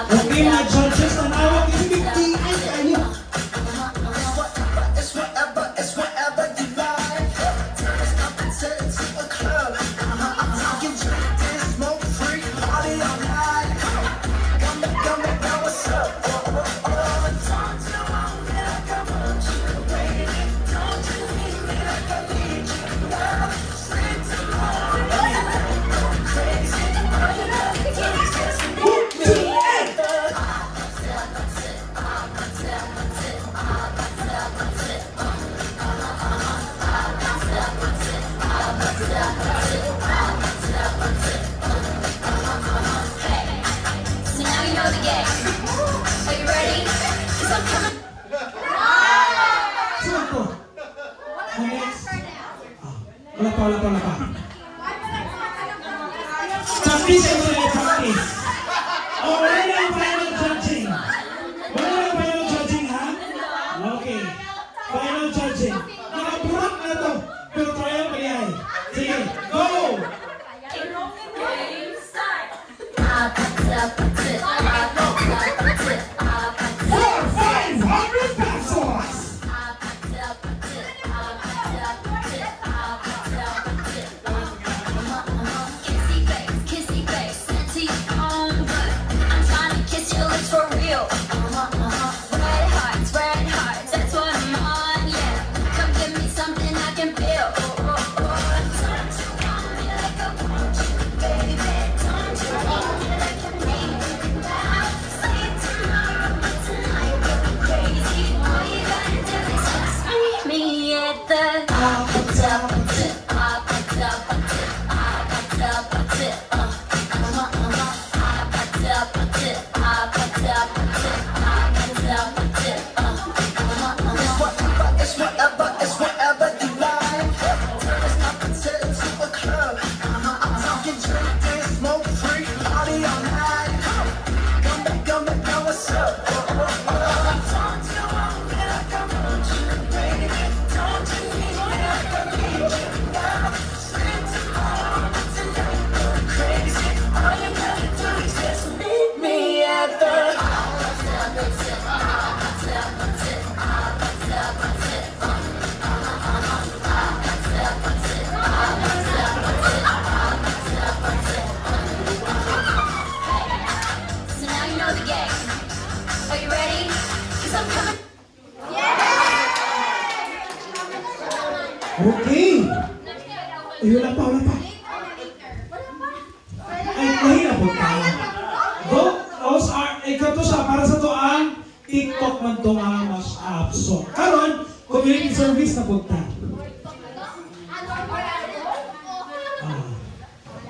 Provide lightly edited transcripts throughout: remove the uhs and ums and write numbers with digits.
Okay, mga judges, ang awag is 58. Ayun. It's whatever you like. Turn us up and set it to a club. You can drink this, smoke free, party all night. Come back, now what's up? Don't you want me like I want you, baby? Don't you need me like I need you now? Sleep tomorrow, go crazy. All you gotta do is just meet me at the So now you know the game. Are you ready? 'Cause I'm coming. Sino to? Next. Wala pa. Practice and practice. Oh, wala na yung final judging. Wala na yung final judging, ha? Okay. Final judging. Nakapurak na to. Pero trial pa yan. Sige, go! 500 pesos! Kissy face, sent to your phone, but I'm trying to kiss your lips for real. Red hearts, that's what I'm on, yeah. Come give me something I can feel. Don't you want me like I want you, baby? Don't you want me like I need you now? Sleep tomorrow, but tonight we'll go crazy. All you gotta do is just meet me at the It's whatever you like. Turn us up and set it to a club. You can drink this, smoke free, party all night. Come back, now what's up? Don't you want me like I want you, baby? Don't you need me like I need you now? Sleep tomorrow, tonight go crazy. All you gotta do is just meet me at the So now you know the game. Are you ready? 'Cause I'm coming. Okay. Ay, wala pa. Ay, mahirap po tayo. Go, ikaw to siya, para sa to ang TikTok man to mga mas apso. Karon, community service na punta.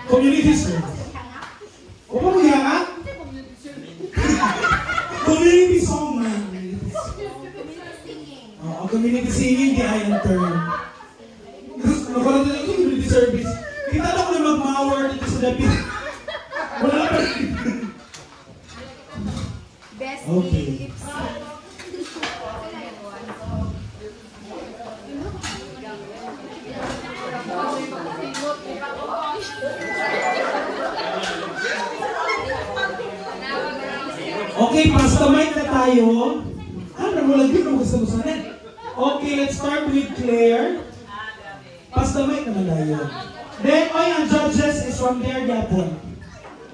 Community service. O pa mo yaman? Community song man. Community singing, di ay ang term. Nakulat na yung community service. Kita na ko na mag-mower dito sa lapit. Wala pa rin. Okay. Okay, pasta mic na tayo. Namulag yun ang gusto mo sanin. Okay, let's start with Claire. Pasta mic naman tayo. Then, ang judges is from there, Gapon.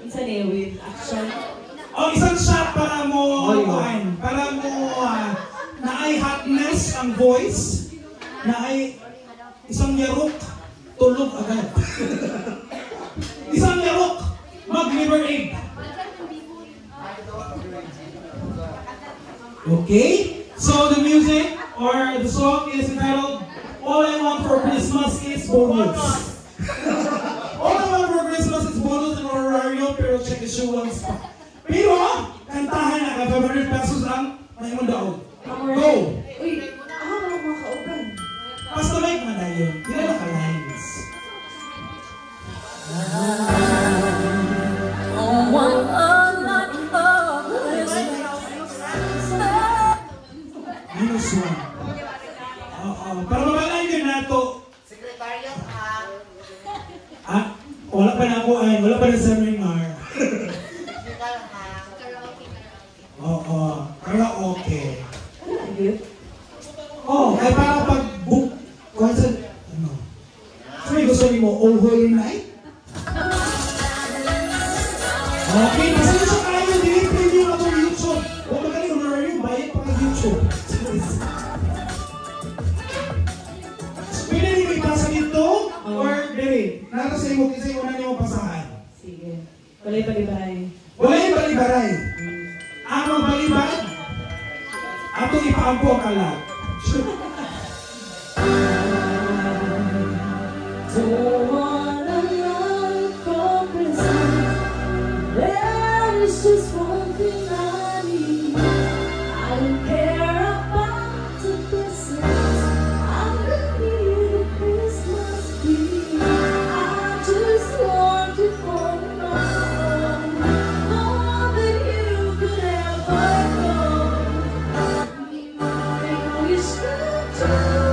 It's an with action. Isang shot para mo, na-ay hotness ang voice, na-ay isang yarok, tulog agad. Isang yarok, mag-liver aid. Okay? So the music or the song is entitled All I Want for Christmas is Bonus. All I Want for Christmas is Bonus and honorario, pero check the show once pa. Pero, kantahan na ka, 500 pesos lang, may mong daon. Go! Uy, ako mga kauban. Basta may manayon, hindi na ka-lines. Minus one. Oo. Para mabalain din nato. Sekretaryo Wala pa na ako ay, wala pa na seminar. Oo. Karaoke. Ay para pag-book. Concert. Ano? So may gusto niyo mo, Oh Holy Night? Okay, pasensya kayo, dili-preview na itong YouTube. Huwag magaling, honorary, bayad pa kay YouTube. Pwede niyo ipasa dito, or dili? Nasa sa imo, kasi una niyo pasahan. Sige. Walay palibaray. Wala yung balibaray. Ang magbalibad, atong ipaampo ang kalat. Don't wanna run from Christmas. There is just one thing I need. I don't care about the presents. I'm gonna need a Christmas tree. I just want to hold on. More than you could ever know. I wish that you.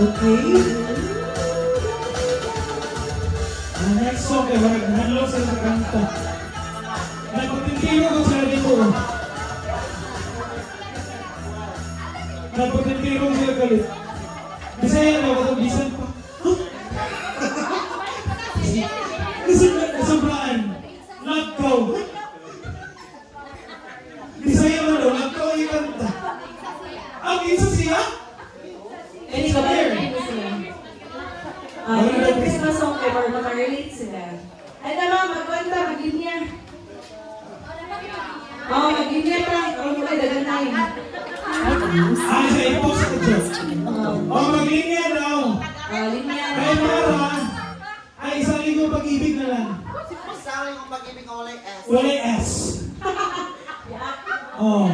Okay? Ang next song ay naghanlo sa kanta. Nagpapintiro ko sa dito. Napagkakirong sila galit. Bisaya na ako, bisan pa. Nasobraan. Nagkaw. Bisaya na daw, nagkaw yung kanta. Ang isa siya? Hindi ko ba yun? Yung Christmas song ko, or makarelate sila. Ay, tama, magkwenta, mag-linya. Oo, mag-linya ka. Ang mga dagan na yun. Ay, sa i-post ko dyan. Mag-linya daw. Linya. Ay, Mara. Ay, isang linggo pag-ibig na lang. Isang linggo pag-ibig na walay S. Walay S. Oh.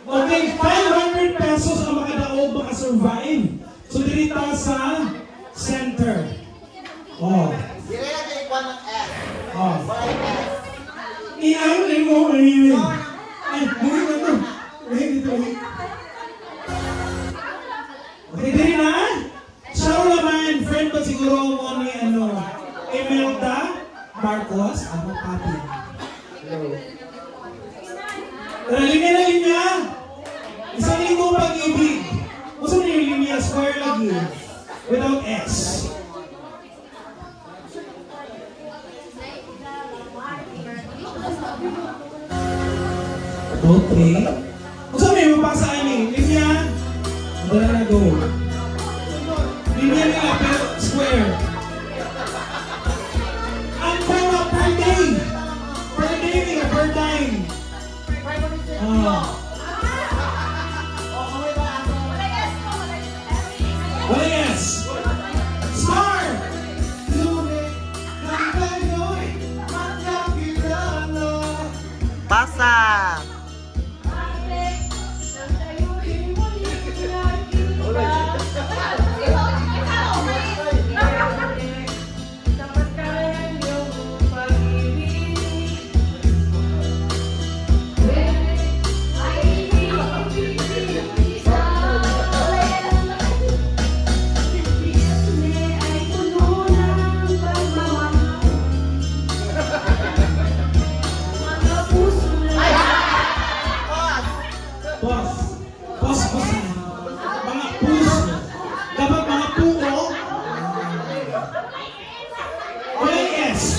Okay, 500 pesos ang makadaog, makasurvive. So, dito sa center. Oh. Dire na kayo ikuha ng S. Oh. Walay S. I-ano mo, ay, buhay na to. Buhay dito, buhay. Okay, dito na. Siya naman, friend ba siguro mo ni Imelda Marcos, ano papi. Hello. Tara, linya. Isang linggo pag-ibig. Gusto niyo yung linya, square lagi. Without S. Okay. Gusto niyo yung mapasa ini, linya. Madala na go. Linya nila, pero square. Ang pera per day. Per day nila, per time. Wala yes! Star! Pasa! Boss. Mga puso. Dapat mga puo. Wala yes.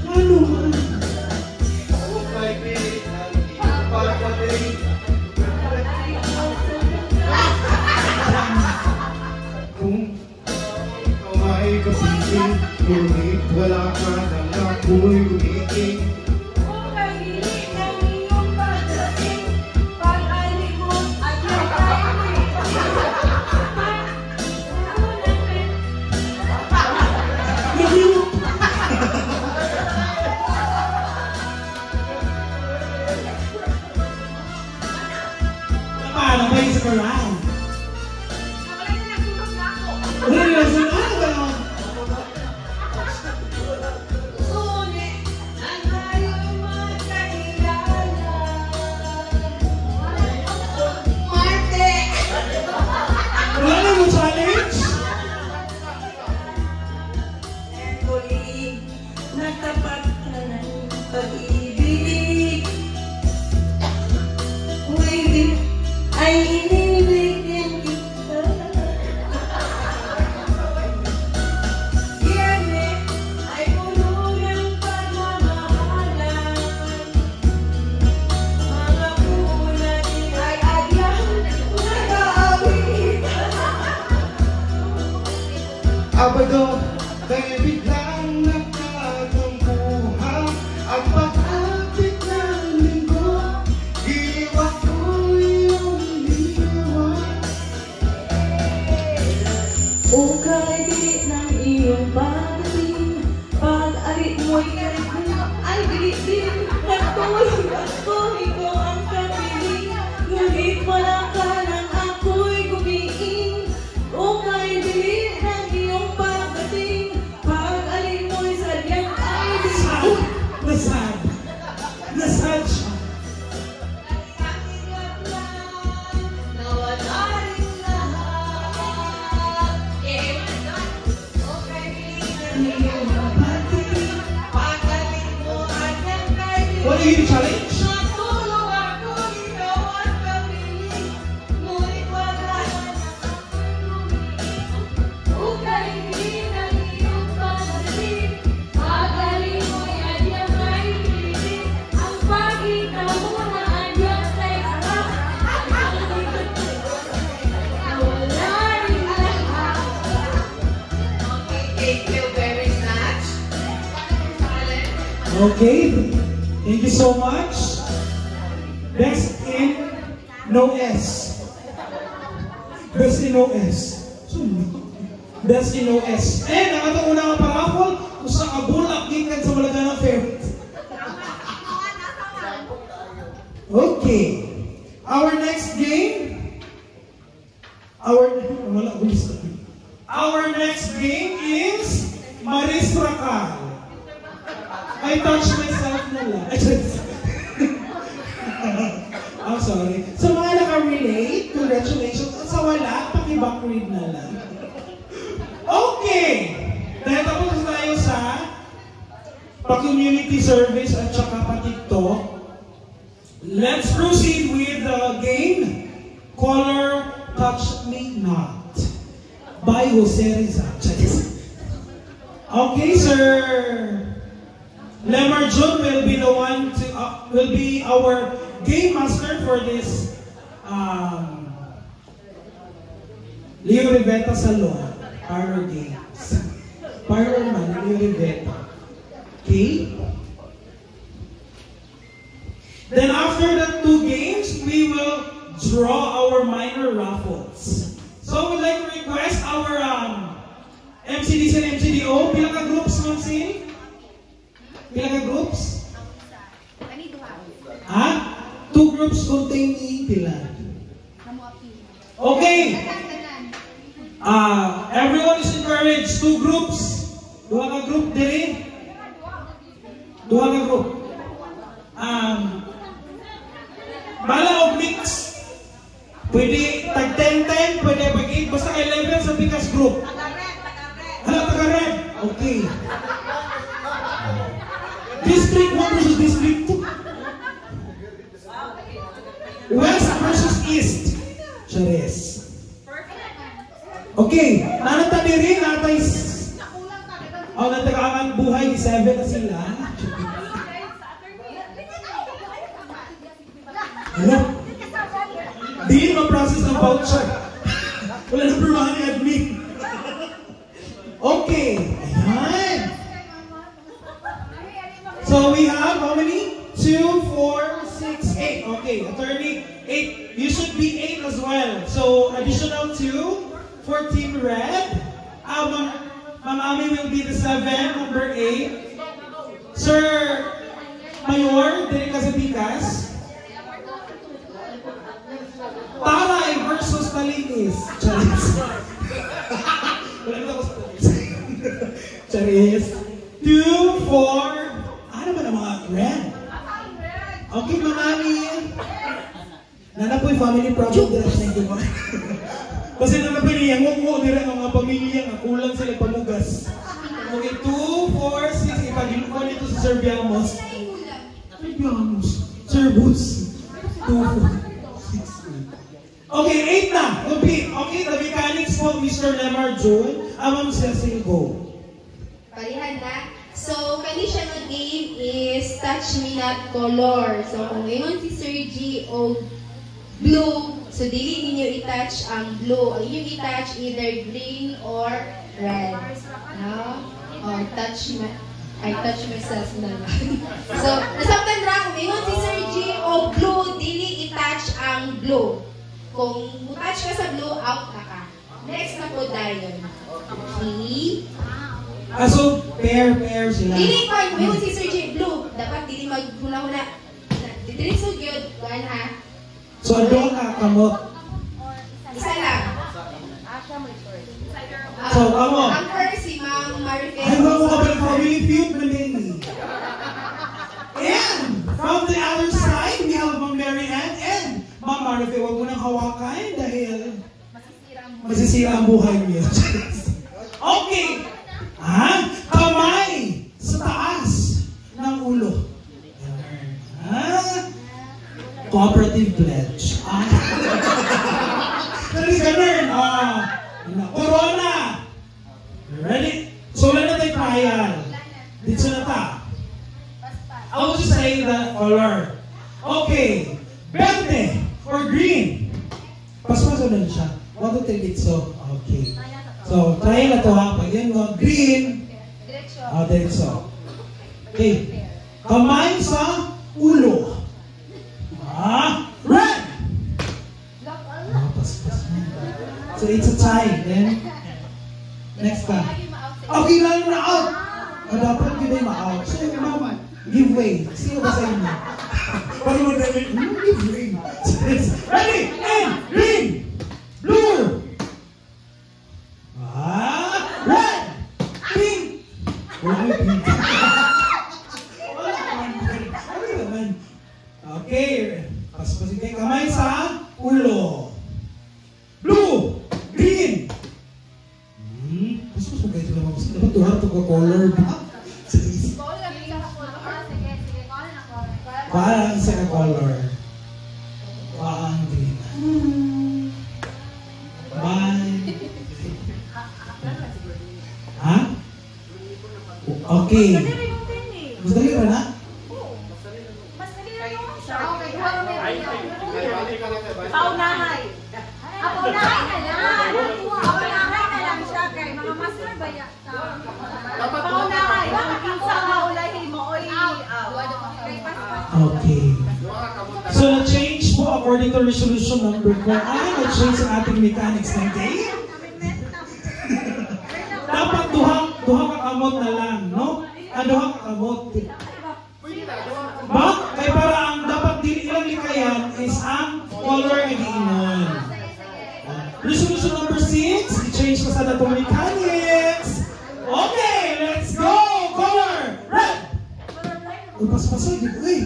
Ano man? Kung ikaw ay kapiling, ngunit wala ka nang ako'y gumiging. Paano ba yung sa karang? Wala nila sa gano'n. Wala na mo challenge? Nagtapat ka ng pag-ibig. Ay inibigin kita. Yan ay puno ng pagmamahalan. Mga pulat ay adyang nag-aawit. Abado, kaya biglang nagtatampuhan ang pag-apit ng linggo. Giliwa ko yung liwan. Ukay dili ng iyong pagdating. Pag-alit mo'y karikong ay dili din. Nagtuloy ako, ikaw ang kapiling. Ngunit wala ka nang ako'y gumiing. Ukay dili ng iyong pagdating. Pag-alit mo'y sadyang ay dili. Nasad siya. Nawala rin What are you challenge? Natulog ako, ikaw ang kapiling. Ngunit wala ka ukay hindi ng iyong panalig. Magaling mo'y adyang ay pilit. Ang pagkita mo na adyang kay harap. Ang likod na wala rin lahat. Thank you very much. Okay, thank you so much. Best in no S. Best in no S. Best in no S. And ang atong unang parapol, usang abulak gikan sa Malaganang Fair. Okay. Our next game. Our next game is Maris Racal. I touch myself na lang. I'm sorry. Sa mga naka-relate, congratulations. At sa wala, paki-backread na lang. Okay! Dahil tapos tayo sa pa-community service at saka pa-TikTok, let's proceed with the game Color Touch Me Not by Jose Rizal. Okay, sir. Lemar Jun will be the one to will be our game master for this Leo Riveta Salon Parlor Games. Parlor man, Leo Riveta. Okay? Then after the 2 games, we will draw our minor raffles. So we'd like to request our MCDs and MCDO, pila ka groups man si? Pila ka groups? Ha? 2 groups containing pila. Okay. Everyone is encouraged. 2 groups. Duha ka group diri. Duha ka group. Bala o mix. Pwede tag 10-10, pwede pag 8, basta 11 sa Pikas group. Hala, taga-red. Okay. District 1 versus District 2. West versus East. Charis. Okay. Nanata diri, natay... natagakan buhay, 7 na sila. Ano? Di ma-process ng voucher. Wala na permahan ni admin. Okay. Ayan. So we have how many? 2, 4, 6, 8. Okay, attorney, 8. You should be 8 as well. So additional 2 for Team Red. Ma'am Ami will be the 7, number 8. Sir Mayor, dili ka sa Pikas. Taray versus Talinis. Charis. Wala na ako sa Charis. 2, 4. Ano ba na mga red? Okay, mamami. Nana po yung family problem dito sa inyo. Kasi nanapili, ang mo nila ng mga pamilya nga kulang sila pamugas. Okay, 2, 4, 6. Ipagilo ko nito sa Sir Biamos. Sir Biamos. Sir Boots. 2, 4. Okay, 8 na. Okay, the mechanics po, Mr. Lemar June. Amam Cecil, go. Parihan na. So, condition ng game is touch me not color. So, kung ngayon si Sir G o blue, so dili ninyo i-touch ang blue. Ang inyong i-touch either green or red. No? Or touch myself na lang. So, nasabtan ra, kung ngayon si Sir G o blue, dili i-touch ang blue. Kung touch ka sa blue, out na ka. Next na po tayo. Okay? So, pair sila. Dili pa, may si Sir J Blue. Dapat dili maghula-hula. Dili so good. Kuhan ha. So, ano ka kamot? Isa lang. So, kamo. Ang first, si Ma'am Marifel. Ay, wala ka ba family feud, Malini? And, from the other side, we have Ma'am Mary Ann and Ma'am Marifel. Huwag mo nang hawakan dahil masisira ang buhay niya. Okay. Kamay sa taas ng ulo. Cooperative pledge. Dali ganun. Corona. Ready? So, wala na tayo trial. Dito na ta. I will just say the color. Okay. Verde or green. Paspaso na siya. 1, 2, 3, dito. Okay. So, try na to ha. Pag yan mo, green. Diretso. Okay. Kamay sa ulo. Red. Paspas mo. So, it's a tie. Then, next time. Okay, lalo na out. Dapat hindi ma-out. So, give way. Sino ba sa inyo? Pag mo namin, give way. Ready? And green. Blue. Red. Pink. Wala may pink. Ano naman? Okay. Paspasin kayo kamay sa ulo. Blue. Green. Mas mo kayo ito naman. Dapat tuhar ito ka color ba? Parang isa ka color. Parang green. Bye. Ha? Okay. Mas dali ba na? Paunahay. Paunahay na lang. Paunahay na lang siya kay mga master ba ya? Paunahay. Kinsa nga ulahi mo oy. Okay. So, na-change po according to resolution number 4. Na-change ang ating mechanics ng game. Dapat duha ka kamot na lang, no? Duha ka kamot. Ba? Kaya para ang dapat ilang likayan is ang color and inon. Resolution number 6, i-change ko sa datong mechanics. Okay, let's go! Color! Red! Uy, pas-pasay, di ko eh.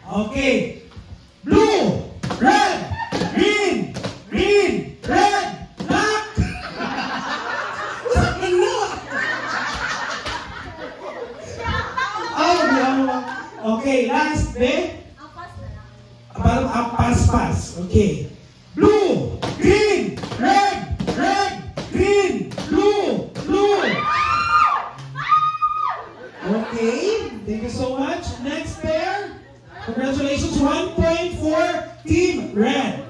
Okay. Blue! Red! Green! Green! Red! Black! Ano? Okay, last bit. Parang pas-pas. Okay. Blue! Green! Red! Red! Green! Blue! Blue! Okay. Thank you so much. Next pair. Congratulations. 1 point for Team Red.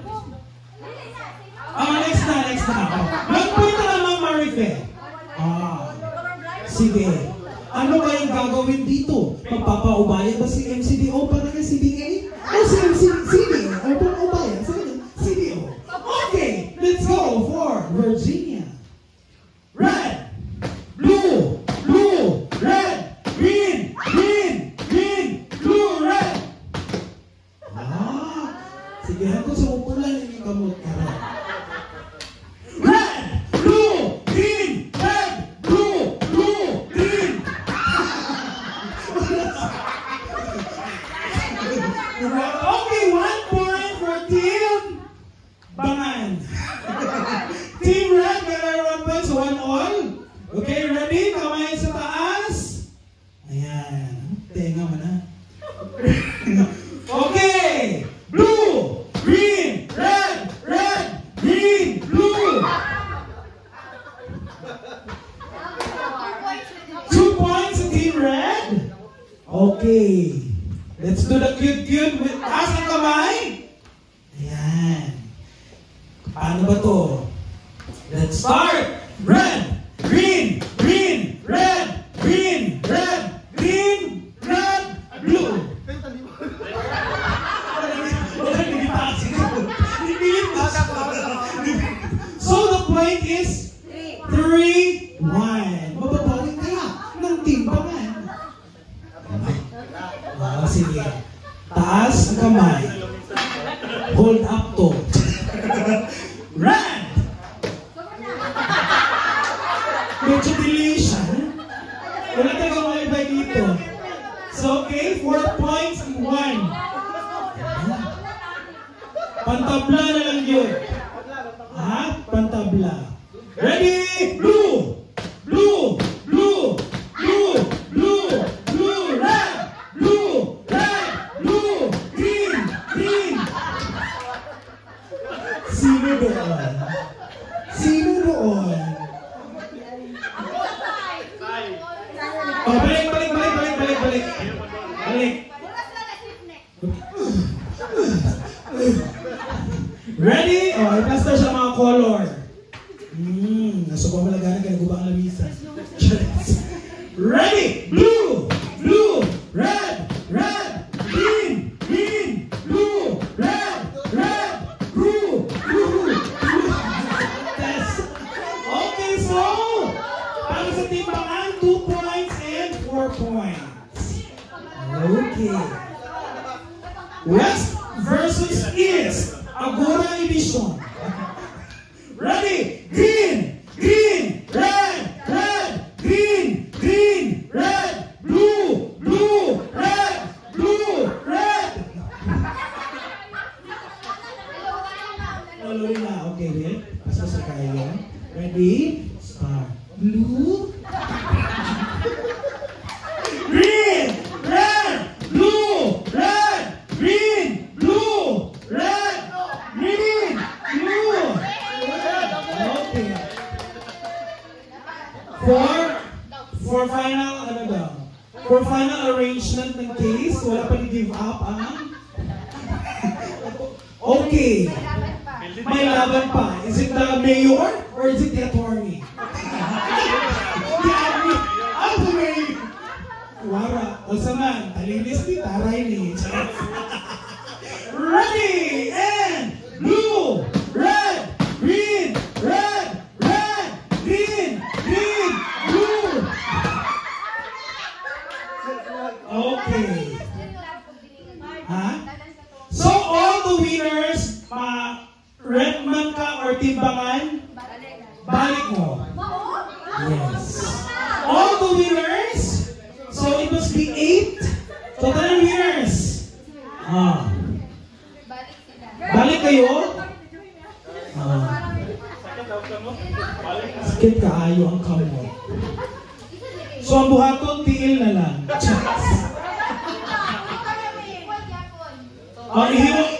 Next na. 1 point na lang, Ma'am Marife. Sige. Ano kayong gagawin dito? Magpapaubaya ba si MCDO para kay CDA? O si CDA? Or papaubaya? CDO. Okay, let's go for Virginia. Red, blue, blue, red, green, green, green, blue, red. Sige, hanggang sa upulan yung kamot ka rin. Red, blue, green, red, blue, blue, green. Okay, 1 point for Team Bangan. Team Red, gather 1 point, so 1 all. Okay, ready? Kamay sa taas. Ayan. Tenga mo na. Okay. Blue, green, red, red, green, blue. 2 points to Team Red. Okay. Let's do the cute with taas ng kamay. Ayan. Paano ba to? Let's start. Red, green, green, red, green, red, green, red, blue. So the point is 3-1. Mababawin kaya ng Team Bangan. Sige. Taas ang kamay. Hold up to. Red! Medyo delay siya. Wala tayong malibay dito. So, okay, 4 points and 1. Pantabla na lang yun. Pantabla. Ready? Blue! Blue! Blue! Blue! Blue! Blue! Red! Blue! Red! Blue! Green! Green! Ready? Oh, ipas na siya mga color. Nasubo malagana ka nagubang lamisa. Ready? Blue, blue, red, red, green, green, blue, red, red, blue, blue. Yes. Okay, so para sa timbangan, 2 points and 4 points. Okay. West versus East. Agora Edition. Ready? Green, green, red, red, green, green, red, blue, blue, red, blue, red. Hello na. Okay, wait. Pasok sa kayo. Ready? Start. Blue. Green, red, blue, red, green, blue, red, green, blue. Okay. For final, ano daw? For final arrangement ng case, wala pa ni-give up ang... Okay. May laban pa. Is it the mayor or is it the attorney? Ang the mayor. Wara. O saman, talinis ni taray ni. Ready and blue, red, green, red, red, green, green, blue. Okay. Ha? So all the winners, red man ka or timbangan, balik mo. Yes. All the winners, so it must be 8 total winners. Balik kayo? Sakit kaayo ang kamot. So ang buhaton, tiil na lang.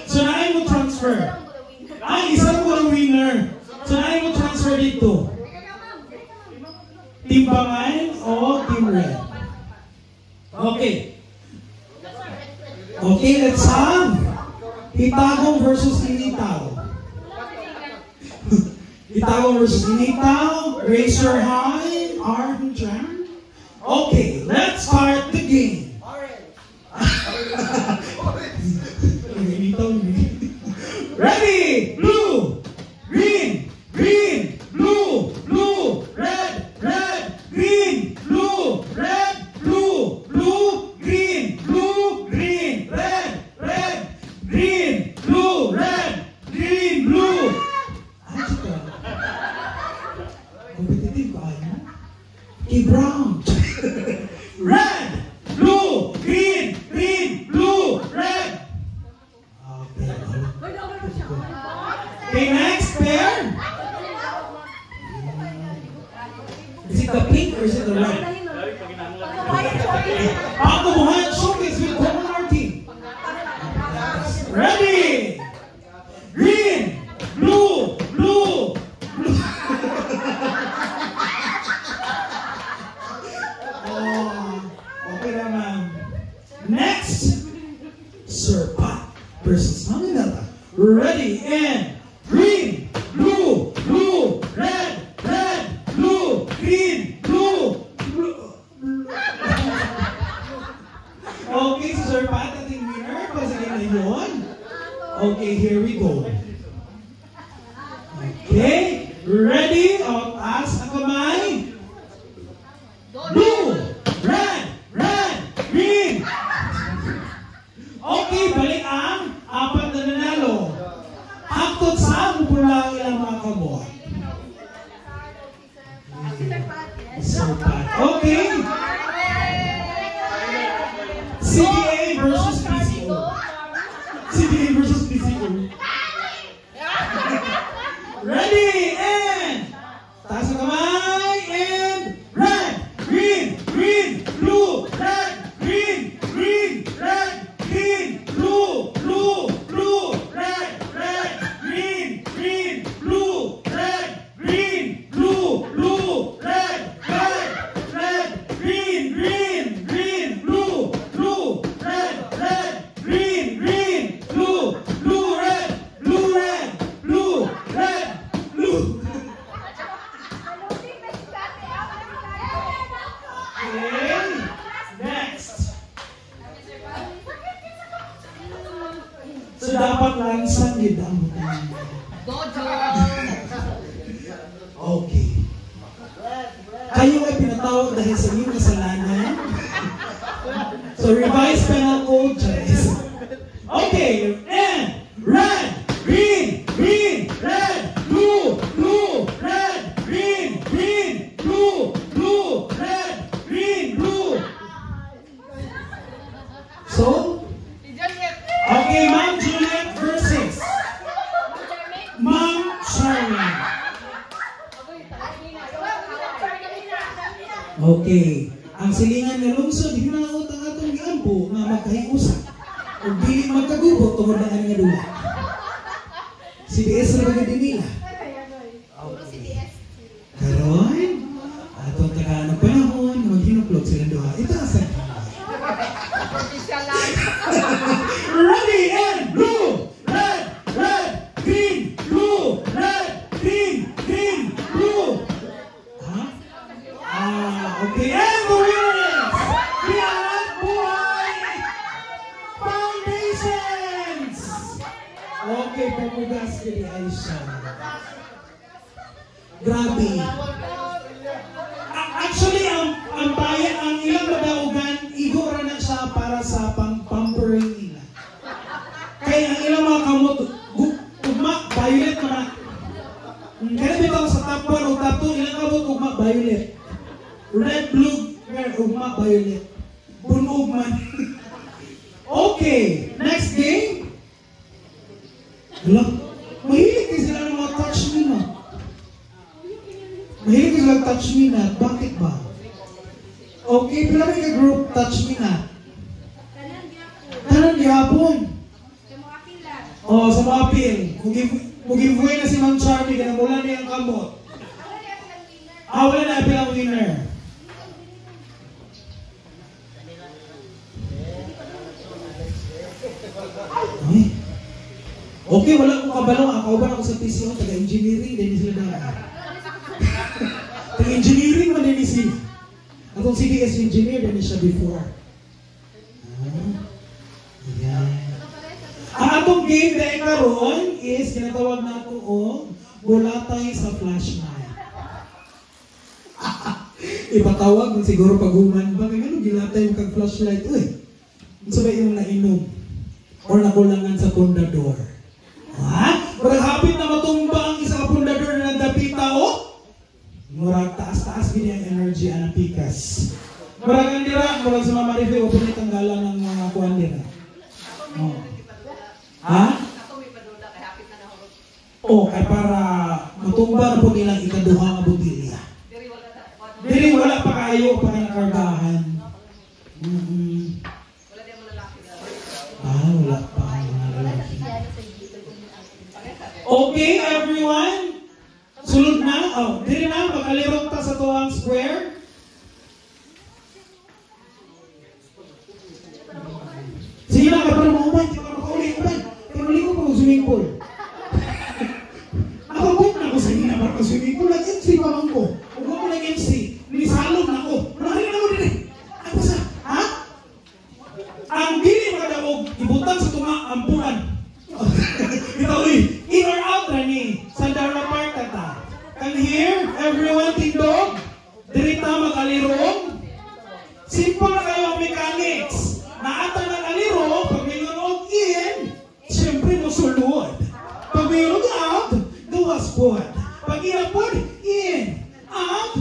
So naay mo transfer. Isa ko ang winner. So naay mo transfer dito. Timbangan o Team Red? Okay. Okay, let's have Itagong versus Initaw. Itagong versus Initaw. Raise your hand. Arm jam. Okay, let's start the game. Ready? Blue, green, green, blue, blue, red, red, green, blue, red, blue, blue, green, blue, green, red, red, green, blue, red, green, blue. Competitive ba yan? Okay, brown. Red, blue, green, green, blue, red. Okay, next pair. Is it the pink or is it the red? Ako buhay, showcase with common our team. Ready? Green, blue, blue, blue. Okay naman. Next, Sir Pat versus Manila. Ready and green, blue, blue, red, red, blue, green, blue, blue. Okay, so Sir Pat, ating winner. Pasigin na yun. Okay, here we go. Okay, ready? Taas ang kamay. Blue, red, red, green. Okay, balik ang 4 na nanalo. Aktot sa mupula ang ilang mga kabuhat. Sir Pat. Okay. CDA versus PCO. CDA versus PCO. Ready and taas ang kamay and red, green, green, blue, red, green, green, red, green, blue, blue, blue, red, red, green, green, blue, red. So dapat langsang yun ang butang. Okay. Kayo ay pinatawag dahil sa inyong kasalanan. So revise penal code, guys. Okay, and red, green, green, red, blue, blue, red, green, green, blue, blue, red, green, blue. So, okay, Ma'am Juliet versus Ma'am Charmaine. Okay, ang silingan nga lungsod, hindi na utang atong giampo nga magkahiusa. Kung di magkagubot, tumudaan nga dula. CDS na bagay din nila. Karoon, atong tagaan ng panahon, maghinuplog sila doha. Ito asan. Ready and blue, red, red, green, blue, red, green, green, blue. Okay, and the winner is Pianat Buhay Foundations. Okay, pamugas kini Aisha. Grabe. Actually, ang bayan, ang ilang madaugan, igora na siya para sa pampering nila. Kaya ang ilang mga kamot, ugma, violet naman. Kaya bitaw sa top 1 o top 2, ilang kamot, ugma, violet. Red, blue, red, ugma, violet. Bunog man. Okay, next game. Hala, mahilig kayo sila ng mga touch me na. Mahilig kayo sila touch me na. Bakit ba? Okay, pila may ka-group touch me na. Tanan gihapon. Oh, sa mga appeal. Mugivuhay na si Ma'am Charmy, kaya mula niya ang kamot. Wala na pilang winner. Ay. Okay, wala akong kabalong. Kauban ako sa PCO, taga-engineering, din sila na. Taga-engineering man din sila. Atong CDS engineer, din siya before. Yan. Ang atong game dahil karon is, kinatawag na ito o, bulatay sa flashlight. Ipatawag mo siguro pag-uman. Bakit ano gilatay mo kag flashlight? Uy, so ba yung nainom? Or nakulangan sa pundador? Ha? Murag hapit na matumba ang isa ka pundador na nagdapita o? Murag taas-taas gini ang energy ang pikas. Murag ang dira, murag sa Mama Rife, o pinitanggalan ng mga kuhan dira. Oh. Ha? O, kaya para matumba na po nilang ikaduha nga butilya. Dili wala pa kayo pa nakargahan. Wala pa kayo nakargahan. Okay, everyone. Sulod na. Dili na, makalirok ta sa tuwang square. Sige na, kapag maumay, hindi ka makaulit. Pinuli ko pa ang swimming pool. Nakabot na ako sa hina para ang swimming pool. Nag-MC pa lang ko. Kung ako nag-MC, nisalog na ako. Nakarin ako din eh. Ano sa, ha? Ang dili makadaog, ibutang sa ampunan. Ito uy, in or out na ni, Sandara Park tata. Can hear, everyone, tindog? Dirita makalirong? Simple na kayo ang mechanics. Naata ng aliro, pag may nanood in, siyempre mo sulod. Pag may nanood out, gawas po. Pag inapod, in, out,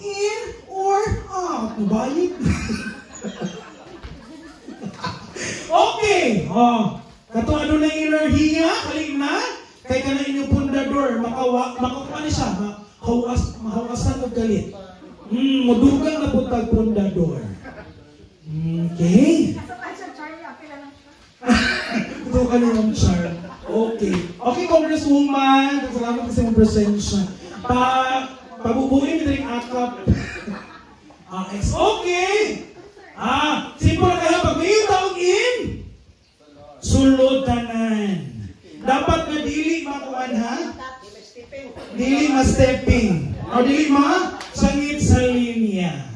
in, or out. Nabayit. Okay. Kato ano na enerhiya, kalik na, kay ka na inyong pundador, makakuha ni siya, mahawasan o galit. Mudugang na po tag pundador. Okay. Ito ka nilang char. Okay. Okay, Congresswoman. Salamat kasi mong presensya. Pabubuhin mo rin akap. Okay. Simple kaya pag may tawag in, sulod tanan. Dapat na dili makuan ha? Dili ma-stepping. O dili ma sangit sa linya.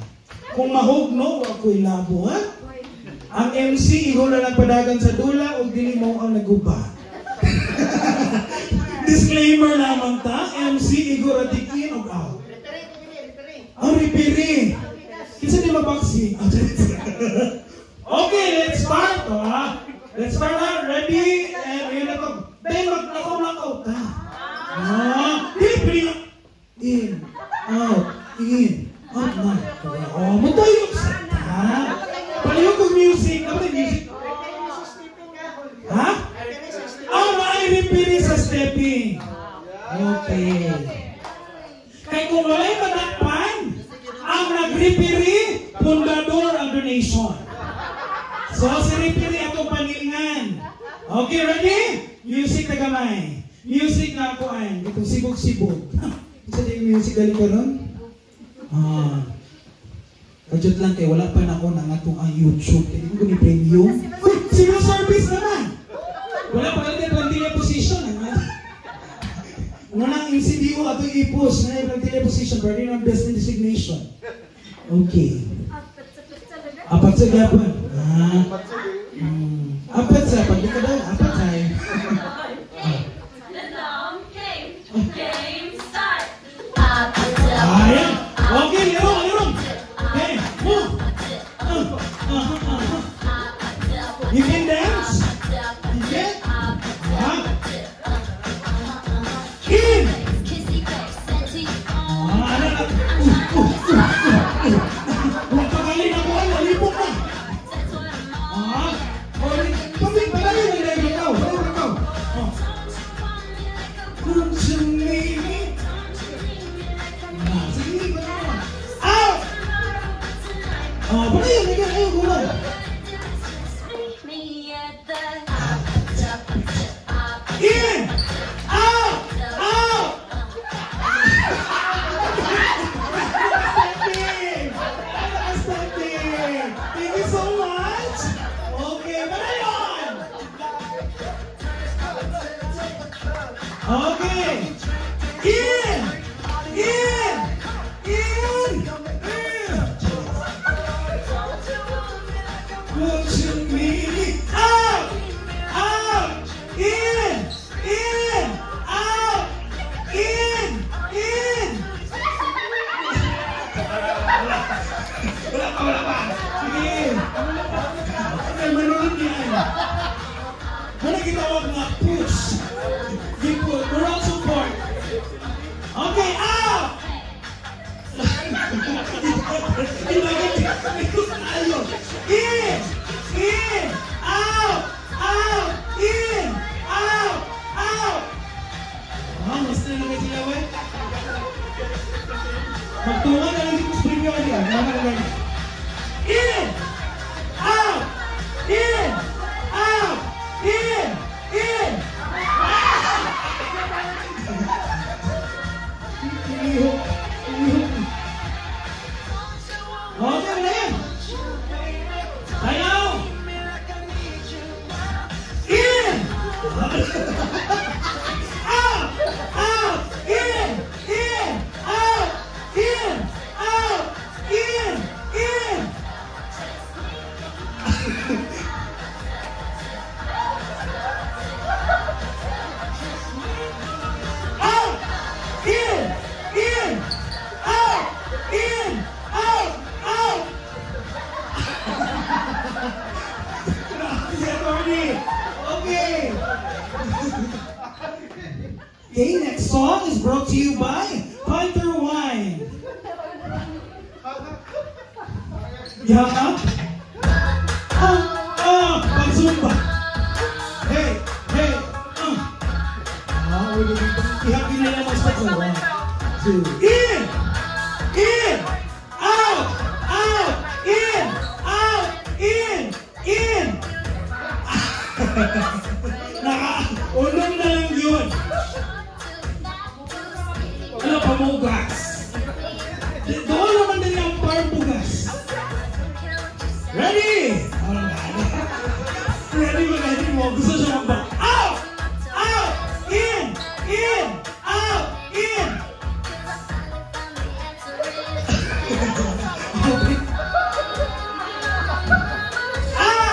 Kung mahugno, ako'y labo ha? Ang MC, ikaw na nagpadagan sa dula o dili mo ang naguba. Disclaimer lamang ta, MC, ikaw ratikin o out. Ang referee. Kinsa di mabaksi? Okay, let's start. Let's start na. Ready? And yun na to. Ben, maglakaw-lakaw ta. Referee. In, out, na. Oh, matayo sa ta. Palihog kong music. Dapat yung music. Ha? May referee sa stepping. Okay. Kaya kung wala'y matakpan, ang nag-referee, pundador ang donation. So, si referee atong panilingan. Okay, ready? Music na gamay. Music na ako ay. Itong sibog-sibog. Isa din yung music galing ko ron? Kajot lang kayo, wala pa na ako ng atong YouTube. Hindi ko ni premium. Sino service naman? Wala pa lang kayo pang position. Unang MCDO ato i-post na yung teleposition para rin ang best designation. Okay. Apat sa gapon. Apat sa pag ka daw. Apat sa ayan. Okay, lirong. Okay, move. You can dance? You can? In! Pagaling ako, nalipok ka! Palayo na lang ikaw! Sige, out! Palayo na lang, ayaw gulay! In! Out! Thank you so much. Okay, Marion. Okay. In. Won't you meet me? Out. In. Out. In. Wala pa. Sige. Okay, manunod yan. Wala ginawag nga push. Gipot. Moral support. Okay, out! Ayaw. In! Out! In! Out! Mas na naman sila, wey? Magtungan na lang dito sa premium niya. In! Out! Okay na yan! Ayaw! In! Out! In! Okay, next song is brought to you by Panther Wine. Yeah? Pag-zumba. Hey. Ihapin na lang mas pag-zumba. 1, 2. In! Out! In! Unong na lang yun. Ano pa bugas? Doon naman din ang parbugas. Ready? Ready mo. Gusto siya mamba. Out! In! Out! In! Out!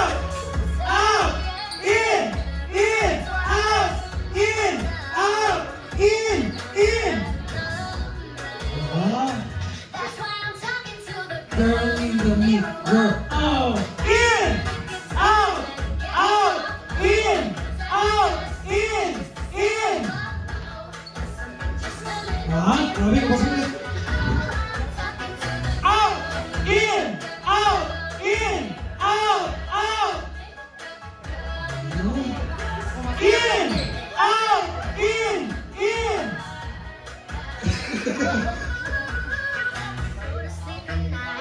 Grabe ka pa sila. Out! In! Out! In! Out! Out! In! Out! In! In!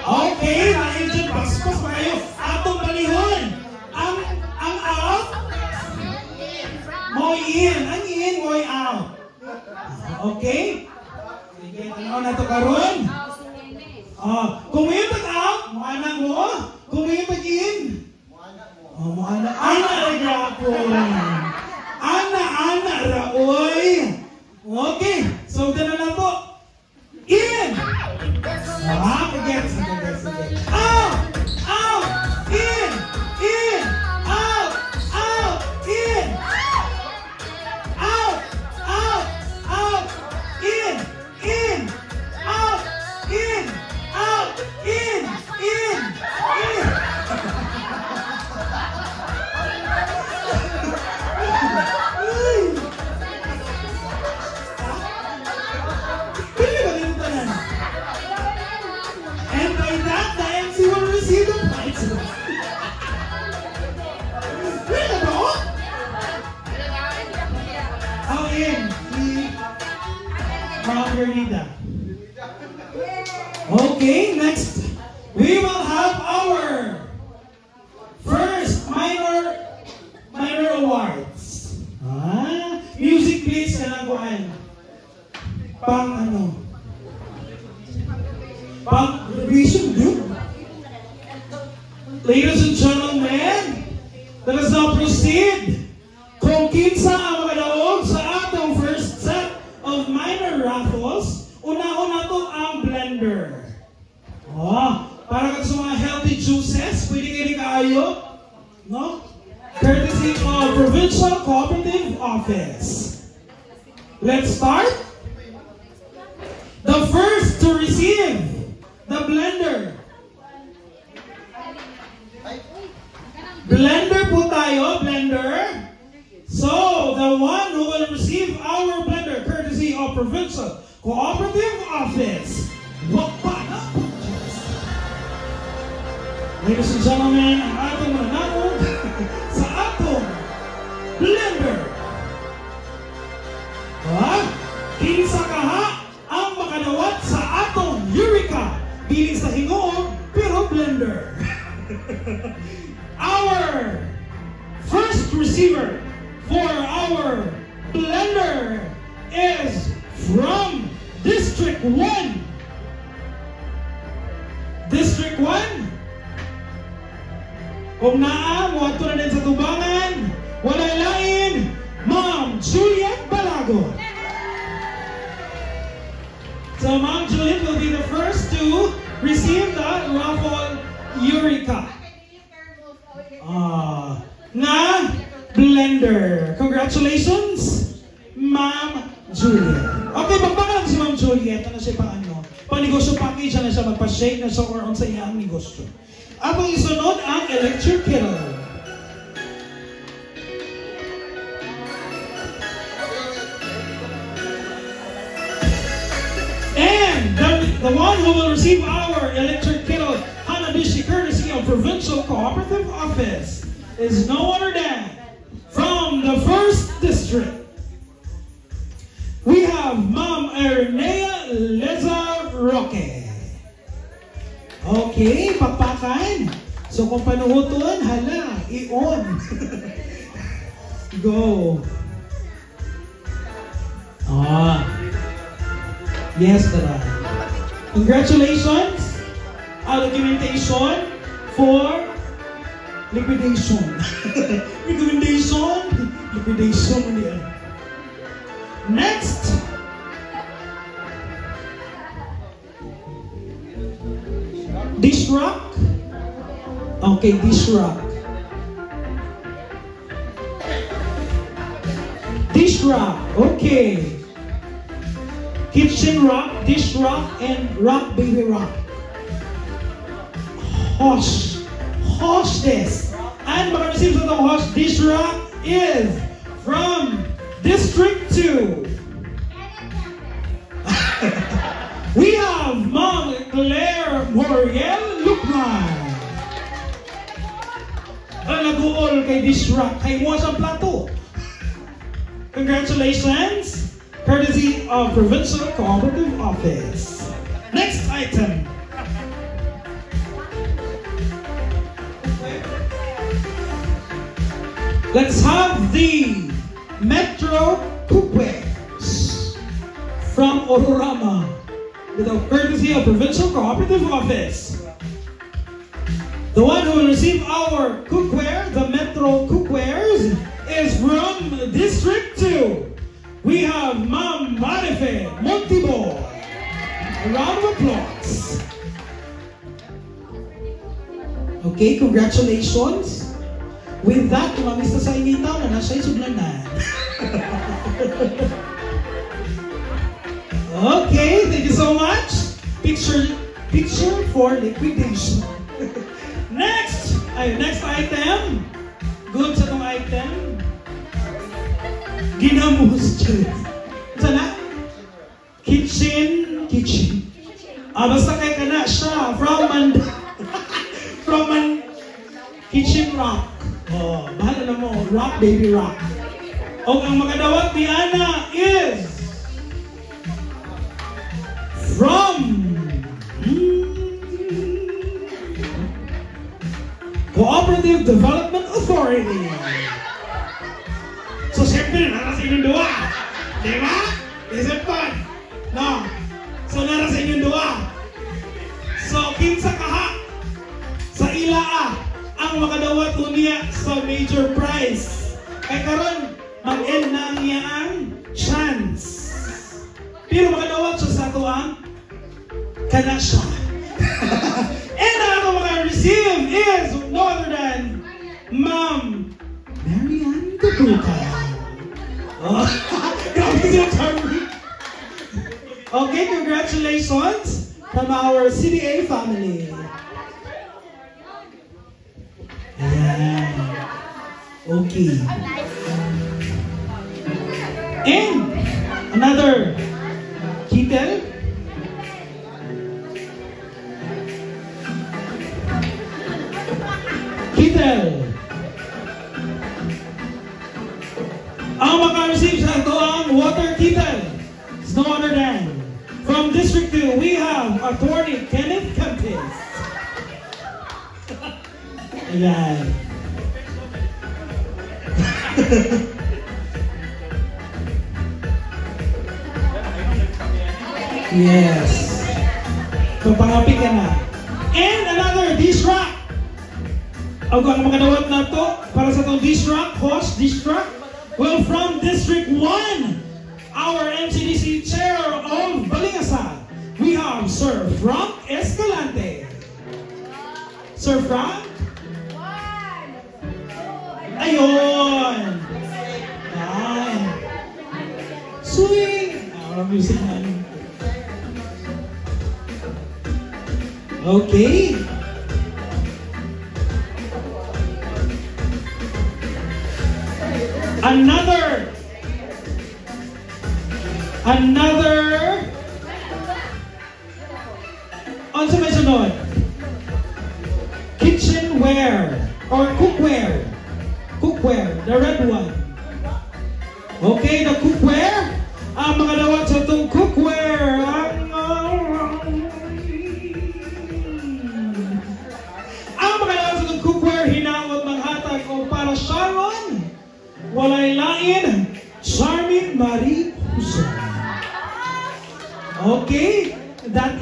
Okay, dahil dyan, paspas pa kayo. Atong balihon. Ang out, mo'y in. Ang in, mo'y out. Okay? Sige, tanaw na ito karon. Kung may pag-out, muana mo. Kung may pag-in, muana. Ana, rapoy. Ana, raoy. Okay, so dala na to. In! Sige. Out! Out! In! In! Out! Out! In! Out! Out! Out! In! In! Out! In! Out! In! In! In! And by that, the MC will receive the prize. Wait a minute. How in? Margarita. Okay, next. We will have our first minor awards. Music please, kanaguan. Pang revision group. Ladies and gentlemen, let us now proceed. Kung kinsa ang makadaog sa atong first set of minor raffles, una-una to ang blender. Para sa mga healthy juices, pwede kayo kaayo, no? Courtesy of Provincial Cooperative Office. Let's start. The first to receive the blender. Blender po tayo, blender. So, the one who will receive our blender, courtesy of Provincial Cooperative Office. Ladies and gentlemen, ang atong mananalo sa atong blender. Kinsa kaha ang makadawat sa atong Eureka. Bilis sa hingoon, pero blender. Our first receiver for our blender is from District 1. District 1? Kung naa, muadto na din sa tubangan, walay lain, Ma'am Juliet Balago. So Ma'am Juliet will be the first to receive the raffle Eureka. Na blender. Congratulations, Ma'am Juliet. Okay, magbaga lang si Ma'am Juliet. Ano siya pa Panegosyo package na siya, magpa-shake na siya or on sa iyang negosyo. Atong isunod ang electric kettle. And the one who will receive our electric kettle, Hanabishi, courtesy of Provincial Cooperative Office, is no other than from the 1st District. We have Ma'am Ernea Leza Roque. Okay, papakan. So kung panuhuton, hala, i-on. Go. Yes, tara. Congratulations. Documentation for liquidation. Liquidation. Next. Dish rack. Okay, dish rack. Dish rack. Okay. Kitchen rack, dish rack, and rack baby rack. Hostess. And maka-receive sa itong host dish rack is from District 2. Claire Moriel Lukman. Ang nag-uol kay Dishrak, kay mo sa plato. Congratulations, courtesy of Provincial Cooperative Office. Next item. Let's have the Metro Cookwares from Ororama with a courtesy of Provincial Cooperative Office. The one who will receive our cookware, the Metro Cookwares, is from District 2. We have Ma'am Marife Montibo. A round of applause. Okay, congratulations. With that, tumamis na sa initaw na nasa isuglanan. Okay, thank you so much. Picture for liquidation. Next item. Good sa itong item. Ginamus. Sana? Kitchen. Basta kay ka na siya. From Kitchen Rock. Oh, bahala na mo. Rock, baby rock. O ang makadawat ni Ana is from Cooperative Development Authority. So, siyempre, nara sa inyong dua. Di ba? Isip pa. No. So, nara sa inyong dua. So, kinsa kaha sa ilaa ang makadawat unya sa major prize. Kay karon mag-end na ang iyang chance. Pero makadawat siya sa ato ang kana siya. And ang ato maka-receive is no other than Ma'am Marianne Caputa. Oh, grabe siya, Charlie. Okay, congratulations from our CDA family. Ayan. Okay. And another Kitel. Ang maka-receive sa ito ang water Kitel. It's no other than from District 2, we have Attorney Kenneth Campis. Ayan. Yes. Papangapi ka na. And another dish-rack. Ang makadawat na to para sa itong dish-rack, host dish-rack. Well, from District 1, our NCDC Chair of Balingasad, we have Sir Frank Escalante. Sir Frank? Ayun! Ay! Swing! Music na. Okay. Ano sa may sunod? Kitchenware or cookware. Cookware, the red one. Okay, the cookware. Ang mga dawat sa itong cookware. Ang mga dawat sa itong cookware, hinawat ng hatag o para Sharon. Walay lain, Charmin Marie Puso. Okay, that